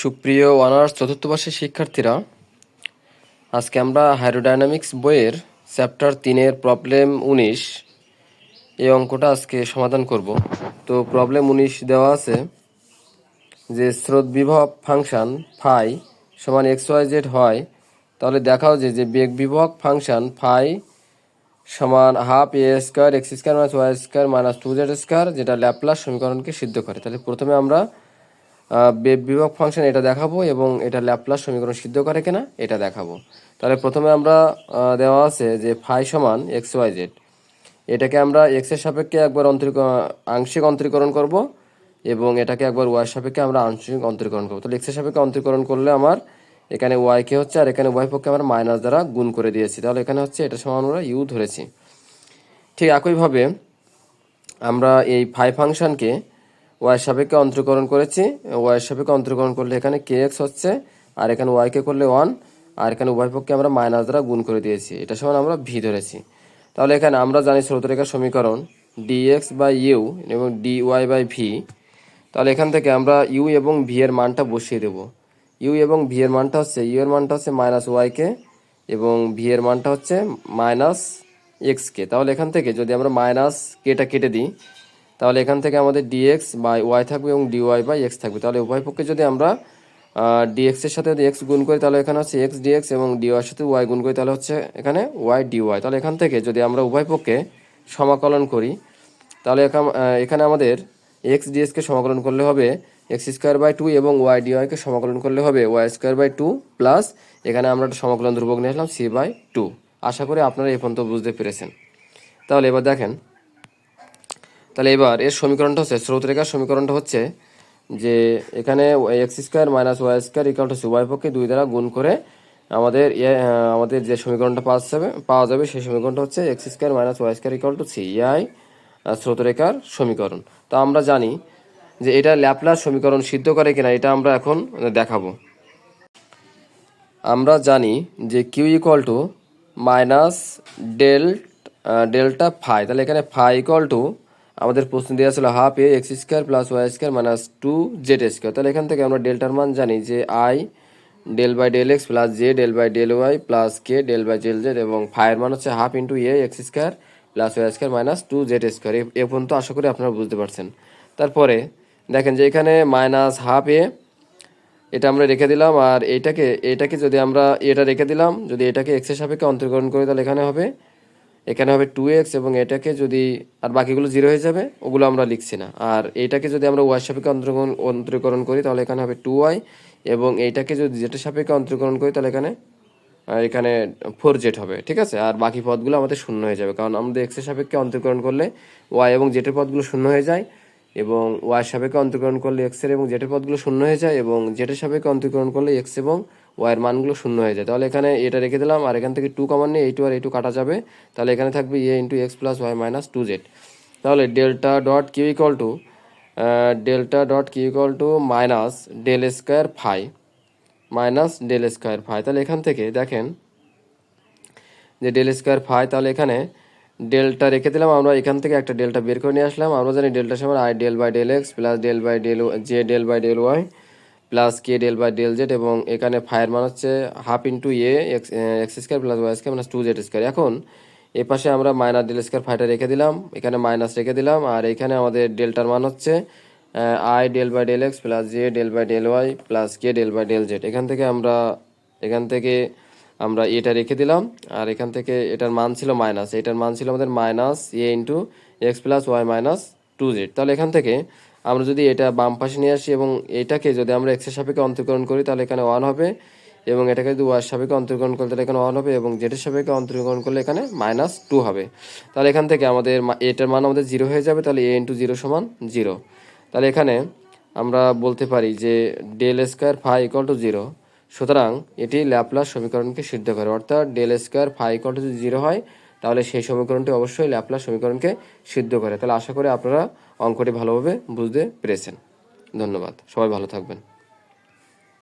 সুপ্রিয় অনার্স চতুর্থ বর্ষের শিক্ষার্থীরা, আজকে আমরা হাইড্রোডাইনামিক্স বইয়ের চ্যাপ্টার 3-এর প্রবলেম 19 এই অঙ্কটা আজকে সমাধান করব। তো প্রবলেম 19 দেওয়া আছে যে স্রোত বিভব ফাংশন ফাই সমান XYZ হয়, তাহলে দেখাও যে বেগ বিভব ফাংশন ফাই সমান half a square x square minus y square minus 2Z square, যেটা ল্যাপ্লাস সমীকরণকে সিদ্ধ করে। তাহলে প্রথমে আমরা বেগ বিভব ফাংশন এটা দেখাবো এবং এটা ল্যাপ্লাস সমীকরণ সিদ্ধ করে কিনা এটা দেখাবো। তাহলে প্রথমে আমরা দেওয়া আছে যে ফাই সমান XYZ, এটাকে আমরা এক্স এর সাপেক্ষে একবার আংশিক অন্তরীকরণ করব এবং এটাকে একবার ওয়াই সাপেক্ষে আমরা আংশিক অন্তরীকরণ করবো। তাহলে এক্স এর সাপেক্ষে অন্তরীকরণ করলে আমার এখানে ওয়াই কে হচ্ছে, আর এখানে ওয়াই পক্ষে আমরা মাইনাস দ্বারা গুণ করে দিয়েছি, তাহলে এখানে হচ্ছে এটা সমান আমরা ইউ ধরেছি। ঠিক একইভাবে আমরা এই ফাই ফাংশনকে ওয়াই সাপেক্ষে অন্তরীকরণ করেছি। ওয়াই সাপেক্ষে অন্তরীকরণ করলে এখানে কে এক্স হচ্ছে, আর এখানে ওয়াইকে করলে 1, আর এখানে উভয় পক্ষে আমরা মাইনাস দ্বারা গুণ করে দিয়েছি, এটা সমান আমরা ভি ধরেছি। তাহলে এখানে আমরা জানি স্রোতরেখার সমীকরণ ডিএক্স বাই ইউ এবং ডিওয়াই বাই ভি। তাহলে এখান থেকে আমরা ইউ এবং ভি এর মানটা বসিয়ে দেব। ইউ এবং ভি এর মানটা হচ্ছে, ইউ এর মানটা হচ্ছে মাইনাস ওয়াইকে এবং ভি এর মানটা হচ্ছে মাইনাস এক্সকে। তাহলে এখান থেকে যদি আমরা মাইনাস কেটা কেটে দিই, তাহলে এখান থেকে আমাদের ডিএক্স বাই ওয়াই থাকবে এবং ডিওয়াই বাই এক্স থাকবে। তাহলে উভয় পক্ষে যদি আমরা ডিএক্স এর সাথে যদি এক্স গুণ করি, তাহলে এখানে হচ্ছে এক্স ডিএক্স এবং ডিওয়াই এর সাথে ওয়াই গুণ করি, তাহলে হচ্ছে এখানে ওয়াই ডিওয়াই। তাহলে এখান থেকে যদি আমরা উভয় পক্ষে সমাকলন করি, তাহলে এখানে আমাদের এক্স ডিএক্সকে সমাকলন করলে হবে এক্স স্কোয়ার বাই 2 এবং ওয়াই ডিওয়াইকে সমাকলন করলে হবে ওয়াই স্কোয়ার বাই 2 প্লাস এখানে আমরা একটা সমাকলন ধ্রুবক নিয়ে আসলাম সি বাই 2। আশা করি আপনারা এই পর্যন্ত বুঝতে পেরেছেন। তাহলে এবার দেখেন, তাহলে এবার এর সমীকরণটা হচ্ছে, স্রোতরেখার সমীকরণটা হচ্ছে যে এখানে x square minus y square equal to উভয় পক্ষে 2 দ্বারা গুণ করে আমাদের যে সমীকরণটা পাওয়া যাবে সেই সমীকরণটা হচ্ছে x square minus y square equal to C, ইয়াই স্রোতরেখার সমীকরণ। তো আমরা জানি যে এটা ল্যাপ্লাস সমীকরণ সিদ্ধ করে কিনা এটা আমরা এখন দেখাবো। আমরা জানি যে q equal to minus delta phi. তাহলে এখানে ফাই ইকুয়াল টু আমাদের প্রশ্ন দেওয়া ছিল half a x square plus y square minus 2Z square. তাহলে এখান থেকে আমরা ডেল্টার মান জানি যে i del by del x plus j del by del y plus k del by del z, এবং ফাইয়ের মান হচ্ছে half into a x square plus y square minus 2Z square. এ পর্যন্ত আশা করি আপনারা বুঝতে পারছেন। তারপরে দেখেন যে এখানে মাইনাস হাফ এ এটা আমরা রেখে দিলাম, আর এটাকে যদি আমরা এটা রেখে দিলাম, যদি এটাকে এক্স এর সাপেক্ষে অন্তরীকরণ করি তাহলে এখানে হবে 2x, এবং এটাকে যদি আর বাকিগুলো 0 হয়ে যাবে, ওগুলো আমরা লিখছি না। আর এইটাকে যদি আমরা ওয়াই সাপেক্ষে অন্তরীকরণ করি তাহলে এখানে হবে 2y, এবং এইটাকে যদি জেটের সাপেক্ষে অন্তরীকরণ করি তাহলে এখানে 4z হবে। ঠিক আছে, আর বাকি পদগুলো আমাদের শূন্য হয়ে যাবে, কারণ আমাদের এক্স এর সাপেক্ষে অন্তরীকরণ করলে ওয়াই এবং জেটের পদগুলো শূন্য হয়ে যায়, এবং ওয়াই সাপেক্ষে অন্তরীকরণ করলে এক্স এর এবং জেটের পদগুলো শূন্য হয়ে যায়, এবং জেটের সাপেক্ষে অন্তরীকরণ করলে এক্স এবং ওয়াইয়ের মানগুলো শূন্য হয়ে যায়। তাহলে এখানে এটা রেখে দিলাম, আর এখান থেকে 2 কমন নিয়ে এই 2 আর এই 2 কাটা যাবে, তাহলে এখানে থাকবে a into x plus y minus 2z। তাহলে delta dot q equal to minus del square phi minus del square phi. তাহলে এখান থেকে দেখেন যে ডেল স্কোয়ার ফাই, তাহলে এখানে ডেল্টা রেখে দিলাম, আমরা এখান থেকে একটা ডেল্টা বের করে নিয়ে আসলাম। আমরা জানি ডেল্টা সমান i del by del x plus del by del j del by del y plus k del by del z, এবং এখানে ফাইয়ের মান হচ্ছে half into a x square plus y square minus 2Z square. এখন এ পাশে আমরা minus del square ফাইটা রেখে দিলাম, এখানে মাইনাস রেখে দিলাম, আর এখানে আমাদের ডেল্টার মান হচ্ছে i del by del x plus j del by del y plus k del by del z. এখান থেকে আমরা এটা রেখে দিলাম, আর এখান থেকে এটার মান ছিল মাইনাস, এটার মান ছিল আমাদের minus a into x plus y minus 2Z। তাহলে এখান থেকে আমরা যদি এটা বাম পাশে নিয়ে আসি এবং এটাকে যদি আমরা এক্সের সাপেক্ষে অন্তরীকরণ করি তাহলে এখানে 1 হবে, এবং এটাকে যদি ওয়াই সাপেক্ষে অন্তরীকরণ করি তাহলে এখানে 1 হবে, এবং জেডের সাপেক্ষে অন্তরীকরণ করলে এখানে মাইনাস 2 হবে। তাহলে এখান থেকে আমাদের এটার মান আমাদের 0 হয়ে যাবে, তাহলে এ ইন্টু 0 সমান 0। তাহলে এখানে আমরা বলতে পারি যে del square phi equal to 0, সুতরাং এটি ল্যাপ্লাস সমীকরণকে সিদ্ধ করে, অর্থাৎ del square phi equal to যদি 0 হয় তাহলে সেই সমীকরণটি অবশ্যই ল্যাপ্লাস সমীকরণকে সিদ্ধ করে। তাহলে আশা করি আপনারা অঙ্কটি ভালোভাবে বুঝতে পেরেছেন। ধন্যবাদ, সবাই ভালো থাকবেন।